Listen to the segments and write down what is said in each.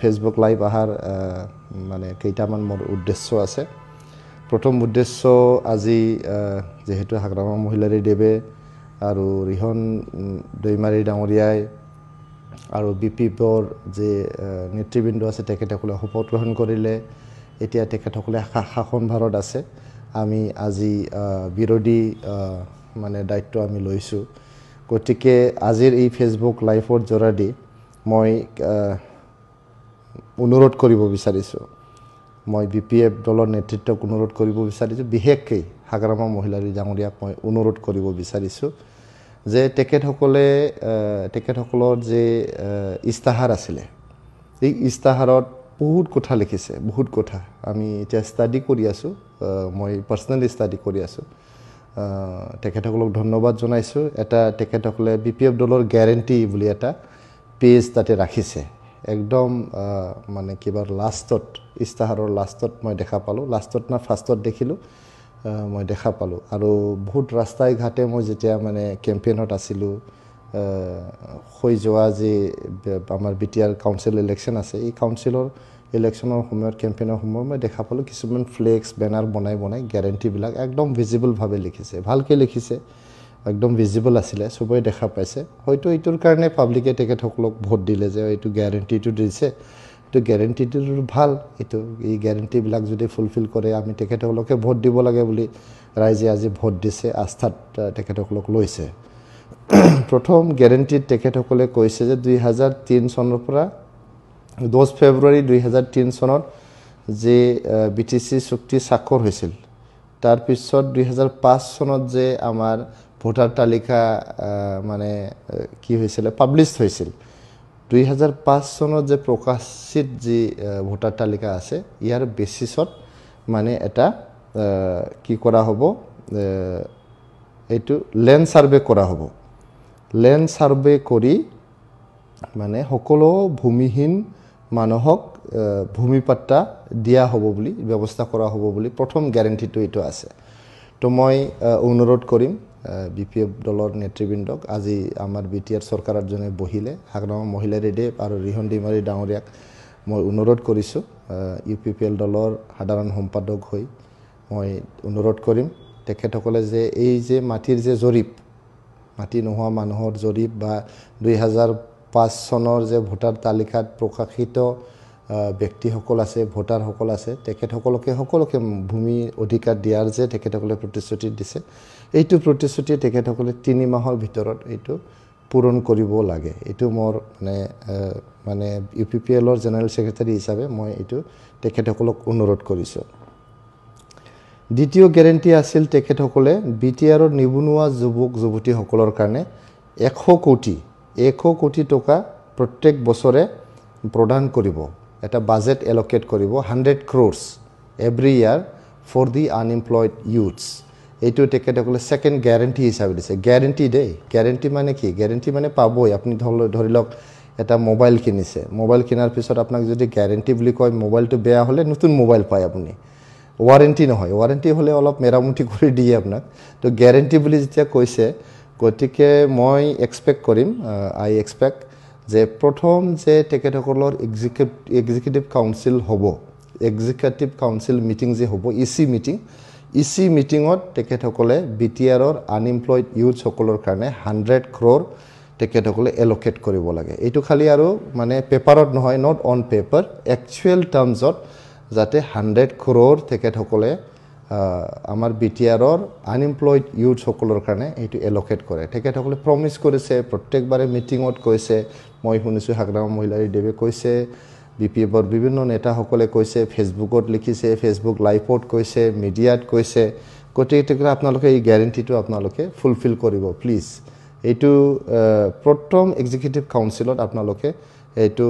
Facebook live আহাৰ মানে কেইটামান মোৰ উদ্দেশ্য আছে প্ৰথম উদ্দেশ্য আজি যেহেতু হাগ্ৰামা মহিলাৰী দেৱে আৰু ৰিহন দৈমাৰী ডাঙৰীয়াই আৰু বিপিপৰ যে নেতৃবৃন্দ আছে তেখেতসকলে শপত গ্ৰহণ কৰিলে এতিয়া তেখেতসকলে শাসনভাৰত আছে আমি আজি বিৰোধী মানে দায়িত্ব আমি লৈছোঁ গতিকে আজিৰ এই ফেসবুক লাইভৰ জৰিয়তে মই অনুৰোধ কৰিব বিচাৰিছোঁ মই বিপিএফ দলৰ নেতৃত্বক অনুৰোধ কৰিব বিচাৰিছোঁ বিশেষকৈ হাগ্ৰামা মহিলাৰী ডাঙৰীয়াক মই অনুৰোধ কৰিব বিচাৰিছোঁ যে তেখেতসকলৰ যে ইস্তাহাৰ আছিলে এই ইস্তাহাৰত বহুত কথা লিখিছে বহুত কথা আমি এতিয়া ষ্টাডি কৰি আছোঁ মই পাৰ্সোনালি ষ্টাডি কৰি আছোঁ তেখেতসকলক ধন্যবাদ জনাইছোঁ এটা তেখেতসকলে বিপিএফ দলৰ গ্যাৰেণ্টি বুলি এটা পেজ তাতে ৰাখিছে একদম মানে কিবাৰ লাষ্টত ইস্তাহাৰৰ লাষ্টত মই দেখা পালোঁ লাষ্টত না ফাৰ্ষ্টত দেখিলোঁ মই দেখা পালোঁ আৰু বহুত ৰাস্তাই ঘাটে মই যেতিয়া মানে কেম্পেইনত আছিলোঁ হৈ যোৱা যে আমাৰ বিটিআৰ কাউন্সিল ইলেকশ্যন আছে এই কাউন্সিলৰ ইলেকশ্যনৰ সময়ত কেম্পেইনৰ সময়ত মই দেখা পালোঁ কিছুমান ফ্লেক্স বেনাৰ বনাই গ্যাৰেণ্টিবিলাক একদম ভিজিবলভাৱে লিখিছে ভালকৈ লিখিছে একদম ভিজিবল আছিলে সবই দেখা পাইছে হয়তো এইটোৰ কাৰণে পাব্লিকে তেখেতসকলক ভোট দিলে যে এইটো গ্যাৰেণ্টিটো দিছে এইটো গ্যাৰেণ্টিটো ভাল এইটো এই গ্যাৰেণ্টিবিলাক যদি ফুলফিল কৰে আমি তেখেতসকলকে ভোট দিব লাগে বুলি ৰাইজে আজি ভোট দিছে আস্থাত তেখেতসকলক লৈছে প্ৰথম গ্যাৰেণ্টিত তেখেতসকলে কৈছে যে 2003 চনৰ পৰা 10 ফেব্ৰুৱাৰী 2003 চনত যে বিটিসি চুক্তি স্বাক্ষৰ হৈছিল তাৰ পিছত 2005 চনত যে আমাৰ ভোটাৰ তালিকা মানে কি হৈছিল পাবলিশ হৈছিল 2005 চনত যে প্ৰকাশিত যে ভোটাৰ তালিকা আছে ইয়াৰ বেসিছত মানে এটা কি কৰা হ'ব এইটো ল্যান্ড সাৰ্ভে কৰা হ'ব ল্যান্ড সাৰ্ভে কৰি মানে সকলো ভূমিহীন মানুহক ভূমি পাট্টা দিয়া হ'ব বুলি ব্যৱস্থা কৰা হ'ব বুলি প্ৰথম গ্যাৰেণ্টিটো এইটো আছে তো মই অনুৰোধ কৰিম বিপিএফ দলৰ নেতৃবৃন্দক আজি আমাৰ বিটিআৰ চৰকাৰৰ জনে বহিলে হাগ্ৰামা মহিলাৰী দেৱ আৰু ৰিহন দৈমাৰী ডাঙৰীয়াক মই অনুৰোধ কৰিছোঁ ইউপিপিএল দলৰ সাধাৰণ সম্পাদক হৈ মই অনুৰোধ কৰিম তেখেতসকলে যে এই যে মাটিৰ যে জৰীপ মাটি নোহোৱা মানুহৰ জৰীপ বা 2005 চনৰ যে ভোটাৰ তালিকাত প্ৰকাশিত ব্যক্তিসকল আছে ভোটাৰসকল আছে তেখেতসকলকে সকলোকে ভূমি অধিকাৰ দিয়াৰ যে তেখেতসকলে প্ৰতিশ্ৰুতি দিছে এইটো প্ৰতিশ্ৰুতি তেখেতসকলে 3 মাহৰ ভিতৰত এইটো পূৰণ কৰিব লাগে এইটো মোৰ মানে ইউপিপিএলৰ জেনেৰেল সেক্ৰেটাৰী হিচাপে মই এইটো তেখেতসকলক অনুৰোধ কৰিছোঁ দ্বিতীয় গ্যাৰেণ্টি আছিল তেখেতসকলে বিটিআৰৰ নিবনুৱা যুৱক যুৱতীসকলৰ কাৰণে 100 কোটি টকা প্ৰত্যেক বছৰে প্ৰদান কৰিব এটা বাজেট এলোকেট কৰিব 100 crores every year for the unemployed youths এইটো তেখেতসকলে সেকেন্ড গ্যাৰেণ্টি হিচাপে দিছে গ্যাৰেণ্টি মানে কি গ্যাৰেণ্টি মানে পাবই আপুনি ধৰি লওক এটা মোবাইল কিনিছে মোবাইল কিনাৰ পিছত আপোনাক যদি গ্যাৰেণ্টি বুলি কয় মোবাইলটো বেয়া হলে নতুন মোবাইল পায় আপুনি ওয়াৰেণ্টি নহয় ওয়াৰেণ্টি হলে অলপ মেৰামতি কৰি দিয়ে আপোনাক তো গ্যাৰেণ্টি বুলি যেতিয়া কৈছে গতিকে মই এক্সপেক্ট কৰিম আই এক্সপেক্ট যে প্ৰথম যে তেখেতসকলৰ এক্সিকিউটিভ কাউন্সিল হ'ব এক্সিকিউটিভ কাউন্সিল মিটিং যে হ'ব ইসি মিটিঙত তেখেতসকলে বিটিআৰৰ আনএমপ্লয়েড ইউথ সকলৰ কাৰণে 100 crore তেখেতসকলে এলোকেট কৰিব লাগে এইটো খালি আৰু মানে পেপাৰত নহয় নট অন পেপাৰ একচুৱেল টাৰ্মছত যাতে 100 crore তেখেতসকলে আমাৰ বিটিআৰৰ আনএমপ্লয়েড ইউথ সকলৰ কাৰণে এইটো এলোকেট কৰে তেখেতসকলে প্ৰমিস কৰিছে প্ৰত্যেকবাৰে মিটিঙত কৈছে মই শুনিছো হাগ্ৰামা মহিলাৰী দেৱে কৈছে বিপিএফৰ বিভিন্ন নেতা সকলে কৈছে ফেসবুকত লিখিছে ফেসবুক লাইভত কৈছে মিডিয়াত কৈছে গতিকে আপোনালোকে এই গ্যাৰেণ্টিটো আপোনালোকে ফুলফিল কৰিব প্লিজ এইটো প্ৰথম এক্সিকিউটিভ কাউন্সিলত আপোনালোকে এইটো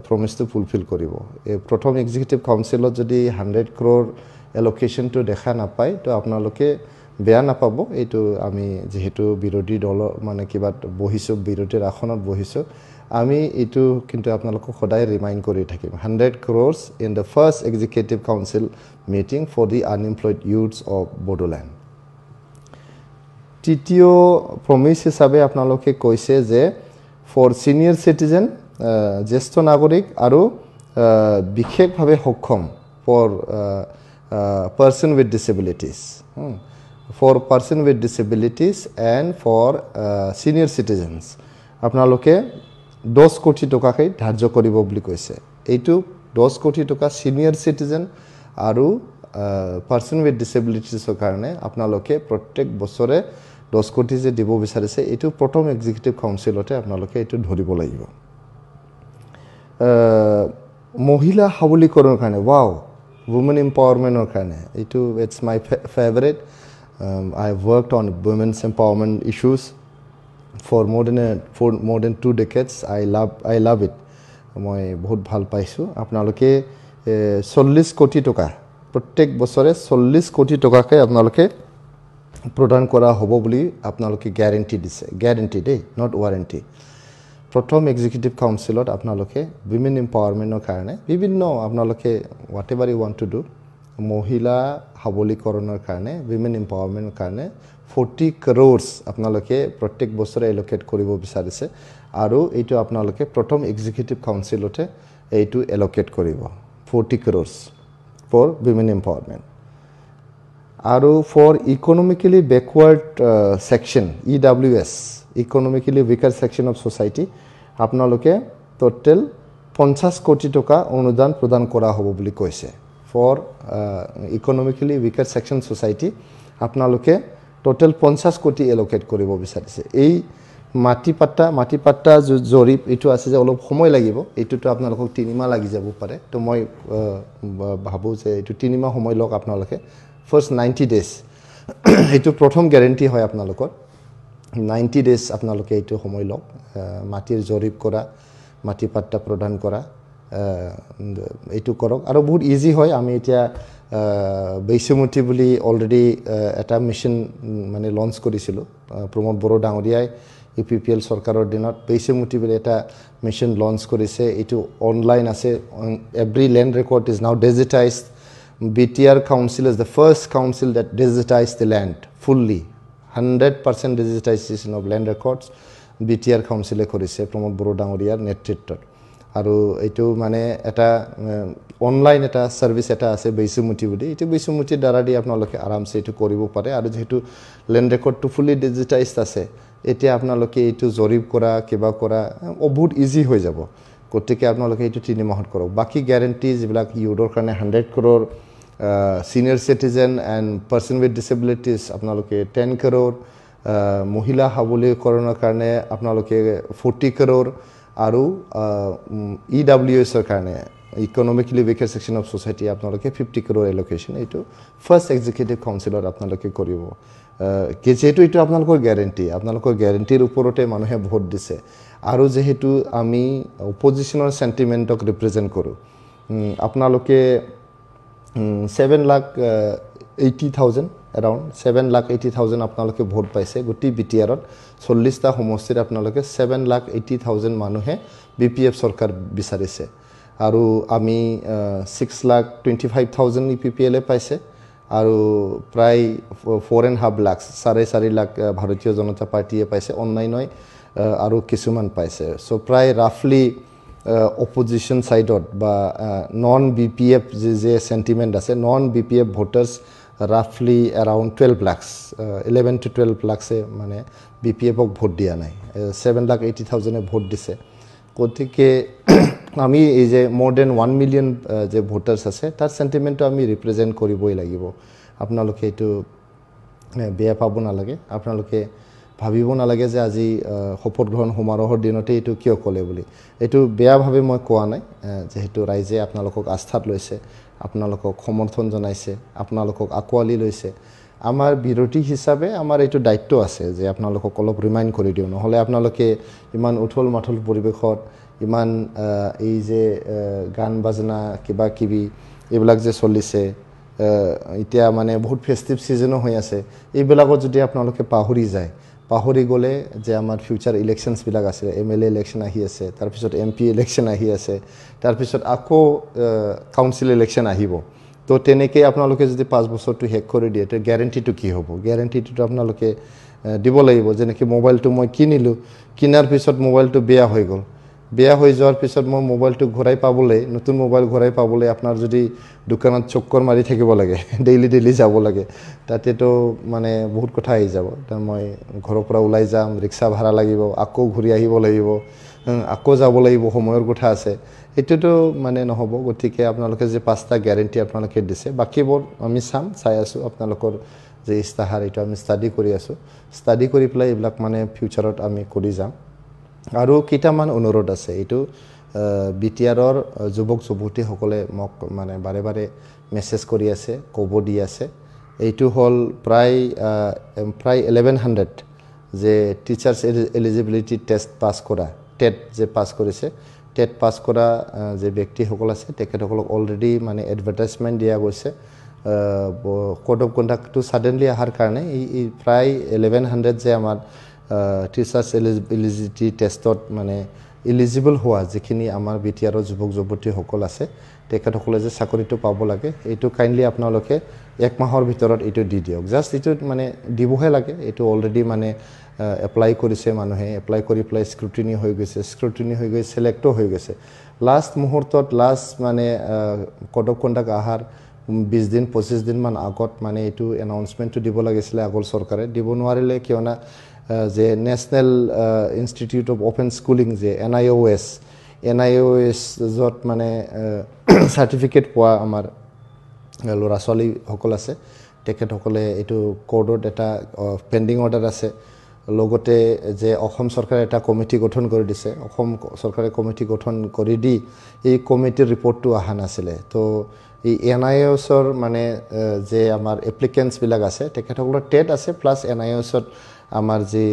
প্ৰমিসটো ফুলফিল কৰিব এই প্ৰথম এক্সিকিউটিভ কাউন্সিলত যদি 100 crore এলোকেশনটো দেখা নাপায় তো আপোনালোকে বেয়া নাপাব এইটো আমি যেহেতু বিৰোধী দল মানে কিবা বহিছো বিৰোধীৰ আসনত বহিছো আমি এইটো কিন্তু আপোনালোকক সদায় ৰিমাইন্ড কৰি থাকিম 100 crores in the first executive council meeting for the unemployed youths of Bodoland তৃতীয় প্ৰমিস হিচাপে আপোনালোকে কৈছে যে for senior citizen জ্যেষ্ঠ নাগৰিক আৰু বিশেষভাৱে সক্ষম for person with disabilities for person with disabilities and for senior citizens আপোনালোকে 10 কোটি টকাকৈ ধাৰ্য কৰিব বুলি কৈছে এইটো 10 কোটি টকা সিনিয়ৰ সিটিজেন আৰু পাৰ্সন উইথ ডিসেবিলিটিজৰ কাৰণে আপোনালোকে প্ৰত্যেক বছৰে 10 কোটি যে দিব বিচাৰিছে এইটো প্ৰথম এক্সিকিউটিভ কাউন্সিলতে আপোনালোকে এইটো ধৰিব লাগিব মহিলা সবলীকৰণৰ কাৰণে ওয়াও women empowerment কাৰণে এইটো it's my favorite I have worked on women's empowerment issues for more than 2 decades I love it মই বহুত ভাল পাইছো আপোনালোকে 40 কোটি টকা প্ৰত্যেক বছৰে 40 কোটি টকাকৈ আপোনালোকে প্ৰদান কৰা হ'ব বুলি আপোনালোকে গ্যাৰান্টি দিছে গ্যাৰান্টি দেই নট ওয়াৰেন্টি প্ৰথম এক্সিকিউটিভ কাউন্সিলত আপোনালোকে উইমেন এম্পাৱাৰমেন্টৰ কাৰণে বিভিন্ন আপোনালোকে whatever you want to do মহিলা সবলীকৰণৰ কাৰণে উইমেন এম্পাৱাৰমেন্টৰ কাৰণে 40 crores আপোনালোকে প্ৰত্যেক বছৰে এলোকেট কৰিব বিচাৰিছে আৰু এইটো আপোনালোকে প্ৰথম এক্সিকিউটিভ কাউন্সিলতে এইটো এলোকেট কৰিব 40 crores for women empowerment আৰু for economically backward section EWS economically weaker section of society আপোনালোকে টোটাল 50 কোটি টকা অনুদান প্ৰদান কৰা হ'ব বুলি কৈছে for economically weaker section society আপোনালোকে টোটাল 50 কোটি এলোকেট কৰিব বিচাৰিছে এই মাটি পাট্টা জরিপ এটো আছে যে অলপ সময় লাগিব এটোটো আপোনালোকক 3 মাহ লাগি যাব পাৰে তো মই ভাবো যে এটো 3 মাহ সময় লওক আপোনালোকে ফার্স্ট 90 ডেজ এটো প্ৰথম গ্যাৰান্টি হয় আপোনালোকৰ 90 ডেজ আপোনালোকে এটো সময় লওক মাটিৰ জৰিপ কৰা মাটি পাট্টা প্ৰদান কৰা এটো কৰক আৰু বহুত ইজি হয় আমি এতিয়া বেইছমুটি বুলি অলৰেডি এটা মিশন মানে লঞ্চ কৰিছিল প্ৰমোদ বড়ো ডাঙৰীয়াই ইপিপিএল সৰকাৰেৰ দিনত বেইছমুটি বুলি এটা মিশন লঞ্চ কৰিছে এটো অনলাইন আছে every land record is now digitised BTR council is the first council that digitized the land fully 100% digitization of land records BTR council কৰিছে প্ৰমোদ বড়ো ডাঙৰীয়াৰ নেতৃত্বত আৰু এটো মানে এটা অনলাইন এটা সাৰ্ভিস এটা আছে বেইছমুটি বুলি এটো বেইছমুটি দ্বাৰা দি আপোনালোকে আৰামসে এটো কৰিব পাৰে আৰু যেহেতু ল্যান্ড ৰেকৰ্ডটো ফুলি ডিজিটাইজড আছে এতিয়া আপোনালোকে এটো জৰিপ কৰা কিবা কৰা বহুত ইজি হৈ যাব গতিকে আপোনালোকে এটো 3 মাহত কৰক বাকি গ্যাৰান্টি যিবিলাক ইউডৰ কাৰণে 100 crore senior citizen and person with disabilities আপোনালোকে 10 crore মহিলা সবলীকৰণৰ কাৰণে আপোনালোকে 40 crore আৰু EWS ৰ কাৰণে economically weaker section of society আপোনালোকে 50 crore allocation এটো ফার্স্ট এক্সিকিউটিভ কাউন্সিলত আপোনালোকে কৰিব যেহেতু এটো আপোনালোকৰ গ্যাৰান্টিৰ ওপৰতে মানুহে ভোট দিছে আৰু যেহেতু আমি অপজিশনৰ সেন্টিমেন্টক ৰিপ্ৰেজেন্ট কৰো আপোনালোকে 7,80,000 around 7,80,000 আপোনালোকে ভোট পাইছে গটি বিটিআৰত 40 টা সমষ্টিত আপোনালোকে 7,80,000 মানুহে বিপিএফ সৰকাৰ বিচাৰিছে আৰু আমি 6,25,000 ইপিপিএল পাইছে আৰু প্ৰায় 4.5 লাখ 4.5 লাখ ভাৰতীয় জনতা পাৰ্টিয়ে পাইছে অনলাইন আৰু কিছুমান পাইছে সো প্ৰায় ৰাফলি opposition side বা non BPF যে sentiment আছে non BPF voters roughly around 12 lakhs 11 to 12 lakhs মানে BPF ক ভোট দিয়া নাই 7,80,000 এ ভোট দিছে গতিকে আমি এই যে more than 1 million যে ভোটার্স আছে তার সেন্টিমেন্ট আমি রিপ্রেজেন্ট কৰিবই লাগিব আপোনালোকে এটো বেয়া পাব নালাগে আপোনালোকে ভাবিব নালাগে যে আজি শপত গ্ৰহণ সমাৰোহৰ দিনতে এটো কিয় কলে বুলি এটো বেয়া ভাবে মই কোৱা নাই যেহেতু ৰাইজে আপোনালোকক আস্থাত লৈছে আপোনালোকক সমৰ্থন জনাইছে আপোনালোকক আকোৱালি লৈছে আমাৰ বিৰোধী হিচাপে আমাৰ এটো দায়িত্ব আছে যে আপোনালোকক অলপ ৰিমাইন্ড কৰি দিও নহলে আপোনালোকে ইমান উঠল মাঠল পৰিবেশত ইমান এই যে গান বাজনা কিবা কিবি এইবিলাক যে চলিছে এতিয়া মানে বহুত ফেস্টিভ সিজনো হৈ আছে এইবিলাকত যদি আপোনালোকে পাহৰি গলে যে আমাৰ ফিউচাৰ ইলেকশনস বিলাক আছে এমএলএ ইলেকশন আহি আছে তাৰ পিছত এমপি ইলেকশন আহি আছে তাৰ পিছত আকৌ কাউন্সিল ইলেকশন আহিব তো তেনেকৈ আপোনালোকে যদি 5 বছৰটো হেক কৰি দিয়ে তে গ্যাৰান্টিটো কি হ'ব গ্যাৰান্টিটো আপোনালোকে দিব লাগিব যেনেকৈ মোবাইলটো মই কিনিলো কিনাৰ পিছত মোবাইলটো বেয়া হৈ গল বেয়া হৈ যোৱাৰ পিছত মই মোবাইলটো ঘূৰাই পাবলৈ নতুন মোবাইল ঘূৰাই পাবলৈ আপোনাৰ যদি দোকানত চক্কৰ মাৰি থাকিব লাগে ডেইলি যাব লাগে তাতেতো মানে বহুত কথা আহি যাব মই ঘৰৰ পৰা ওলাই যাম ৰিক্সা ভাড়া লাগিব আকৌ ঘূৰি আহিব লাগিব আকৌ যাব লাগিব সময়ৰ কথা আছে এটোতো মানে নহব গতিকে আপোনালোকে যে পাঁচটা গ্যাৰান্টি আপোনালোকে দিছে বাকিবোৰ আমি চাই আছো আপোনালোকৰ যে ইস্তাহাৰ এটা আমি ষ্টাডি কৰি আছো ষ্টাডি কৰি প্লাই এইবিলাক মানে ফিউচাৰত আমি কৰি যাম আৰু কিটামান অনুৰোধ আছে এটো বিটিআৰৰ যুৱক যুৱতী সকলে মোক মানে বাৰে বাৰে মেছেজ কৰি আছে কব দি আছে এইটো হল প্ৰায় 1100 যে টিচাৰ্স এলিজিবিলিটি টেষ্ট পাস কৰা টেট যে পাস কৰিছে টেট পাস কৰা যে ব্যক্তি সকল আছে তেখেতসকলক অলৰেডি মানে এডভাৰটাইজমেন্ট দিয়া গৈছে কোড অফ কন্ডাক্টটো সাডেনলি আহাৰ কাৰণে এই প্ৰায় 1100 যে আমাৰ টিচাৰ্স এলিজিবিলিটি টেষ্টত মানে এলিজিবল হোৱা যিখিনি আমাৰ বিটিআৰৰ যুৱক যুৱতী সকল আছে তেখেতসকলে যে চাকৰিটো পাব লাগে এইটো কাইন্ডলি আপোনালোকে এক মাহৰ ভিতৰত এইটো দি দিয়ক জাস্ট এইটো মানে দিবহে লাগে এইটো অলৰেডি মানে এপ্লাই কৰিছে মানুহে এপ্লাই কৰি প্লাই স্ক্ৰুটিনি হৈ গৈ সিলেক্টও হৈ গৈছে লাষ্ট মুহূৰ্তত লাষ্ট মানে কোড অফ কন্ডাক্ট আহাৰ 20 দিন 25 দিন মান আগত মানে এইটো এনাউন্সমেন্টটো দিব লাগিছিল আগল চৰকাৰে দিব নোৱাৰিলে কিয়না যে national institute of open schooling যে NIOS যত মানে সাৰ্টিফিকেট পোৱা আমাৰ লৰা ছোৱালী সকল আছে তেখেতসকলে এইটো কোডত এটা পেন্ডিং অৰ্ডাৰ আছে লগতে যে অসম চৰকাৰে এটা কমিটি গঠন কৰি দিছে অসম চৰকাৰে কমিটি গঠন কৰি দি এই কমিটিৰ ৰিপৰ্টটো আহা নাছিলে তো এই NIOSৰ মানে যে আমাৰ এপ্লিকেন্টস বিলাক আছে তেখেতসকলৰ টেট আছে প্লাস NIOSত আমাৰ যে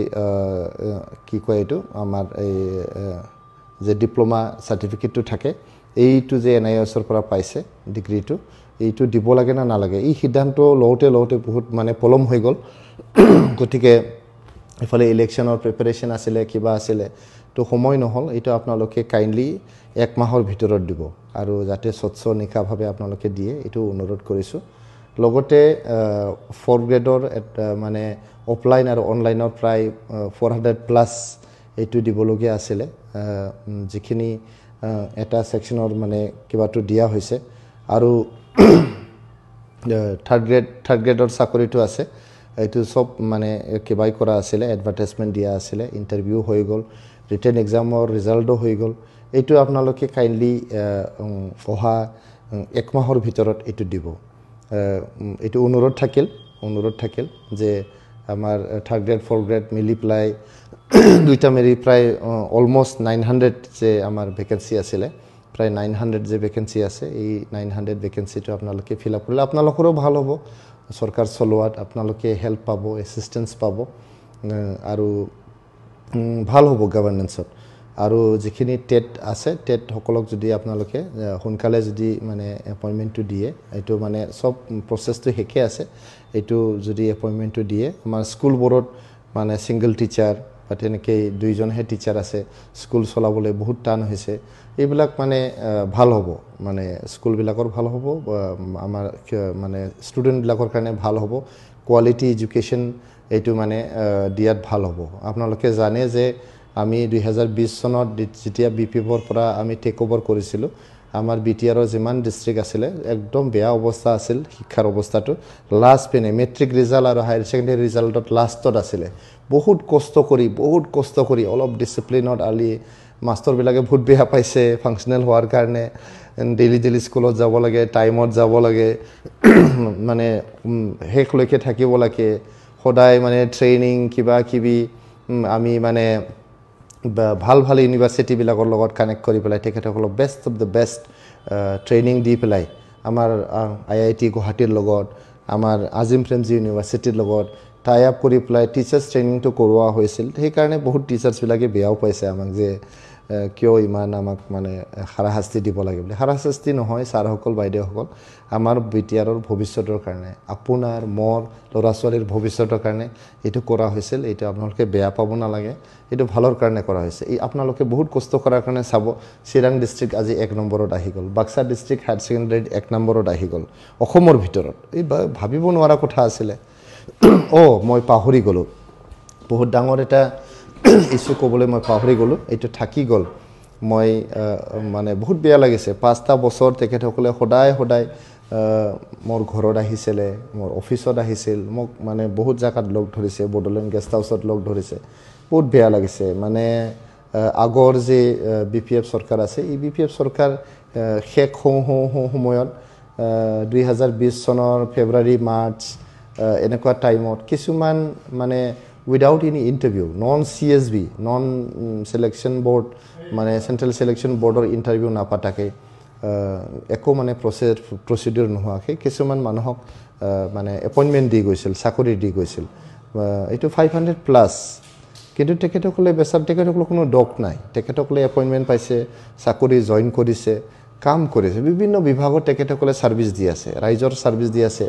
কি কয় এইটো আমাৰ এই যে ডিপ্লোমা সাৰ্টিফিকেটটো থাকে এইটো যে NIOSৰ পৰা পাইছে ডিগ্ৰীটো এইটো দিব লাগে না নালাগে এই সিদ্ধান্ত লওতে বহুত মানে পলম হৈ গল গতিকে ইফালে ইলেকশনৰ প্ৰিপাৰেচন আছিল কিবা আছিল তো সময় নহল এইটো আপোনালোকে কাইন্ডলি এক মাহৰ ভিতৰত দিব আৰু যাতে স্বচ্ছ নিকাভাৱে আপোনালোকে দিয়ে এইটো অনুৰোধ কৰিছো লগতে 4th গ্ৰেডৰ মানে অফলাইন আৰু অনলাইনৰ প্ৰায় 400 প্লাস এইটো দিবলগীয়া আছিল যিখিনি এটা সেকশনৰ মানে কিবাটো দিয়া হৈছে আৰু থাৰ্ড গ্ৰেডৰ চাকৰিটো আছে এইটো সব মানে কিবাই কৰা আছিল এডভাৰটাইজমেন্ট দিয়া আছিল ইন্টাৰভিউ হৈ গল ৰিটেন এক্সামৰ ৰিজাল্টও হৈ গল এইটো আপোনালোকে কাইন্ডলি অহা এক মাহৰ ভিতৰত এইটো দিব এইটো অনুৰোধ থাকিল যে আমাৰ থাৰ্ড গ্ৰেড 4th গ্ৰেড মিলি প্লাই দুইটা মেৰি প্ৰায় অলমোস্ট 900 যে আমাৰ ভ্যাকেন্সি আছিল প্ৰায় 900 যে ভ্যাকেন্সি আছে এই 900 ভ্যাকেন্সিটো আপোনালোকে ফিল আপ কৰিলে আপোনালোকৰো ভাল হ'ব সৰকাৰ চলোৱাত আপোনালোকে হেল্প পাব এসিস্টেন্স পাব আৰু ভাল হ'ব গভৰ্নেন্সত আৰু যিখিনি টেট আছে টেট সকলক যদি আপোনালোকে সোনকালে যদি মানে এপইন্টমেন্টটো দিয়ে এইটো মানে সব প্ৰসেসটো হেকে আছে এইটো যদি এপইন্টমেন্টটো দিয়ে আমাৰ স্কুল বোৰত মানে সিঙ্গল টিচাৰ বা তেনেকৈ দুইজনহে টিচাৰ আছে স্কুল চলাবলৈ বহুত টান হৈছে এইবিলাক মানে ভাল হ'ব মানে স্কুল বিলাকৰ ভাল হ'ব আমাৰ মানে ষ্টুডেন্ট বিলাকৰ কাৰণে ভাল হ'ব কোৱালিটি এডুকেশ্যন এইটো মানে দিয়াত ভাল হ'ব আপোনালোকে জানে যে আমি 2020 চনত যেতিয়া বিপিএফৰ পৰা আমি টেক ওভাৰ কৰিছিলো আমাৰ বিটিআৰৰ যিমান ডিস্ট্ৰিক্ট আছিল একদম বেয়া অৱস্থা আছিল শিক্ষাৰ অৱস্থাটো লাষ্ট পেনে মেট্ৰিক ৰিজাল্ট আৰু হায়াৰ সেকেন্ডাৰী ৰিজাল্টত লাষ্টত আছিল বহুত কষ্ট কৰি অলপ ডিসিপ্লিনত আলি মাস্টাৰ বিলাকে বহুত বেয়া পাইছে ফাংশনাল হোৱাৰ কাৰণে ডেইলি স্কুলত যাব লাগে টাইমত যাব লাগে মানে হেকলৈকে থাকিব লাগে সদায় মানে ট্ৰেইনিং কিবা কিবি আমি মানে ভাল ইউনিভাৰ্সিটি বিলাকৰ লগত কানেক্ট কৰি পেলাই তেখেতসকলক best of the best training দি পেলাই আমাৰ IIT গুৱাহাটীৰ লগত আমাৰ আজিম প্ৰেমজী ইউনিভাৰ্সিটিৰ লগত টাই আপ কৰি পেলাই টিচাৰ্স ট্ৰেইনিংটো কৰোৱা হৈছিল সেই কাৰণে বহুত টিচাৰ্স বিলাকে বেয়াও পাইছে আমাক যে কিয় ইমান আমাক মানে হাৰাশাস্তি দিব লাগে বুলি হাৰাশাস্তি নহয় ছাৰসকল বাইদেউসকল আমাৰ বিটিআৰৰ ভৱিষ্যতৰ কাৰণে আপোনাৰ মোৰ লৰা ছোৱালীৰ ভৱিষ্যতৰ কাৰণে এইটো কৰা হৈছিল এইটো আপোনালোকে বেয়া পাব নালাগে এইটো ভালৰ কাৰণে কৰা হৈছে এই আপোনালোকে বহুত কষ্ট কৰাৰ কাৰণে চাব চিৰাং ডিস্ট্ৰিক্ট আজি 1 নম্বৰত আহি গল বাক্সা ডিস্ট্ৰিক্ট হায়াৰ সেকেন্ডাৰীত 1 নম্বৰত আহি গল অসমৰ ভিতৰত এই ভাবিব নোৱাৰা কথা আছিল মই পাহৰি গলো বহুত ডাঙৰ এটা ইস্যু ক'বলৈ মই পাহৰি গলো এইটো থাকি গল মই মানে বহুত বেয়া লাগিছে 5টা বছৰ তেখেতসকলে সদায় সদায় মোৰ ঘৰত আহিছিলে মোৰ অফিচত আহিছিল মোক মানে বহুত জাগাত লগ ধৰিছে বডলেণ্ড গেষ্ট হাউচত লগ ধৰিছে বহুত বেয়া লাগিছে মানে আগৰ যে বিপিএফ চৰকাৰ আছে এই বিপিএফ চৰকাৰ শেষ সময়ত 2020 চনৰ ফেব্ৰুৱাৰী মাৰ্চ এনেকুৱা টাইমত কিছুমান মানে without any interview non CSB non selection board মানে চেণ্ট্ৰেল সিলেকশ্যন বোৰ্ডৰ ইণ্টাৰভিউ নাপাতাকে একো মানে প্ৰচিডিউৰ নোহোৱাকৈ কিছুমান মানুহক মানে এপইণ্টমেণ্ট দি গৈছিল চাকৰি দি গৈছিল এইটো 500+ কিন্তু তেখেতসকলে বেচাৰ তেখেতসকলৰ কোনো ডক নাই তেখেতসকলে এপইণ্টমেণ্ট পাইছে চাকৰি জইন কৰিছে কাম কৰিছে বিভিন্ন বিভাগত তেখেতসকলে ছাৰ্ভিচ দি আছে ৰাইজৰ ছাৰ্ভিচ দি আছে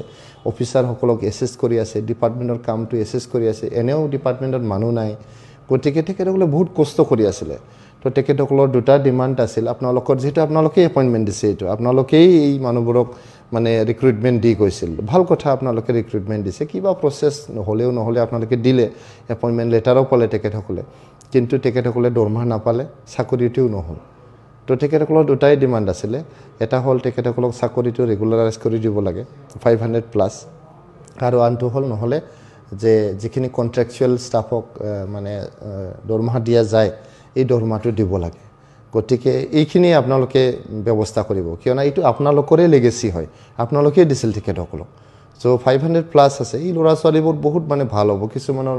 অফিচাৰসকলক এছেছ কৰি আছে ডিপাৰ্টমেণ্টৰ কামটো এছেছ কৰি আছে এনেও ডিপাৰ্টমেণ্টত মানুহ নাই গতিকে তেখেতসকলে বহুত কষ্ট কৰি আছিলে তো তেখেতসকলৰ দুটা ডিমাণ্ড আছিল আপোনালোকৰ যেহেতু আপোনালোকেই এপইণ্টমেণ্ট দিছে এইটো আপোনালোকেই এই মানুহবোৰক মানে ৰিক্ৰুটমেণ্ট দি গৈছিল ভাল কথা আপোনালোকে ৰিক্ৰুটমেণ্ট দিছে কিবা প্ৰচেছ নহ'লেও নহ'লে আপোনালোকে দিলে এপইণ্টমেণ্ট লেটাৰো পালে তেখেতসকলে কিন্তু তেখেতসকলে দৰমহা নাপালে চাকৰিটোও নহ'ল তো তেখেতসকলৰ দুটাই ডিমাণ্ড আছিলে এটা হ'ল তেখেতসকলক চাকৰিটো ৰেগুলাৰাইজ কৰি দিব লাগে 500+ আৰু আনটো হ'ল নহ'লে যে যিখিনি কণ্ট্ৰেকচুৱেল ষ্টাফক মানে দৰমহা দিয়া যায় এই দৰমহাটো দিব লাগে গতিকে এইখিনি আপোনালোকে ব্যৱস্থা কৰিব কিয়নো এইটো আপোনালোকৰে লেগেচি হয় আপোনালোকেই দিছিল তেখেতসকলক চ' 500+ আছে এই ল'ৰা ছোৱালীবোৰ বহুত মানে ভাল হ'ব কিছুমানৰ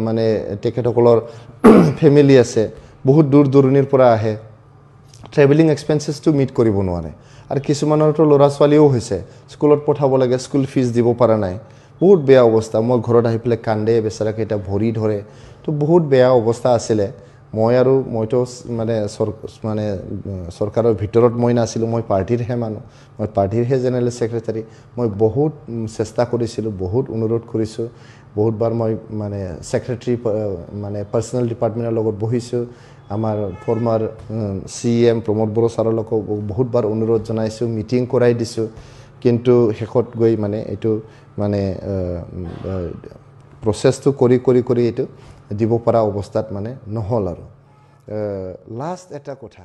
মানে তেখেতসকলৰ ফেমিলি আছে বহুত দূৰ দূৰণিৰ পৰা আহে ট্ৰেভেলিং এক্সপেন্সেছটো মিট কৰিব নোৱাৰে আৰু কিছুমানৰতো ল'ৰা ছোৱালীও হৈছে স্কুলত পঠাব লাগে স্কুল ফিজ দিব পৰা নাই বহুত বেয়া অৱস্থা মই ঘৰত আহি পেলাই কান্দে বেচাৰাকেইটা ভৰি ধৰে তো বহুত বেয়া অৱস্থা আছিলে মইতো মানে চৰকাৰৰ ভিতৰত মই নাছিলোঁ মই পাৰ্টিৰহে মানুহ মই পাৰ্টিৰহে জেনেৰেল ছেক্ৰেটাৰী মই বহুত চেষ্টা কৰিছিলোঁ বহুত অনুৰোধ কৰিছোঁ বহুতবাৰ মই মানে ছেক্ৰেটাৰী মানে পাৰ্চনেল ডিপাৰ্টমেণ্টৰ লগত বহিছোঁ আমাৰ ফৰ্মাৰ CM প্ৰমোদ বড়ো ছাৰৰ লগত বহুতবাৰ অনুৰোধ জনাইছোঁ মিটিং কৰাই দিছোঁ কিন্তু শেষত গৈ মানে এইটো মানে প্ৰচেছটো কৰি এইটো দিব পৰা অৱস্থাত মানে নহ'ল আৰু লাষ্ট এটা কথা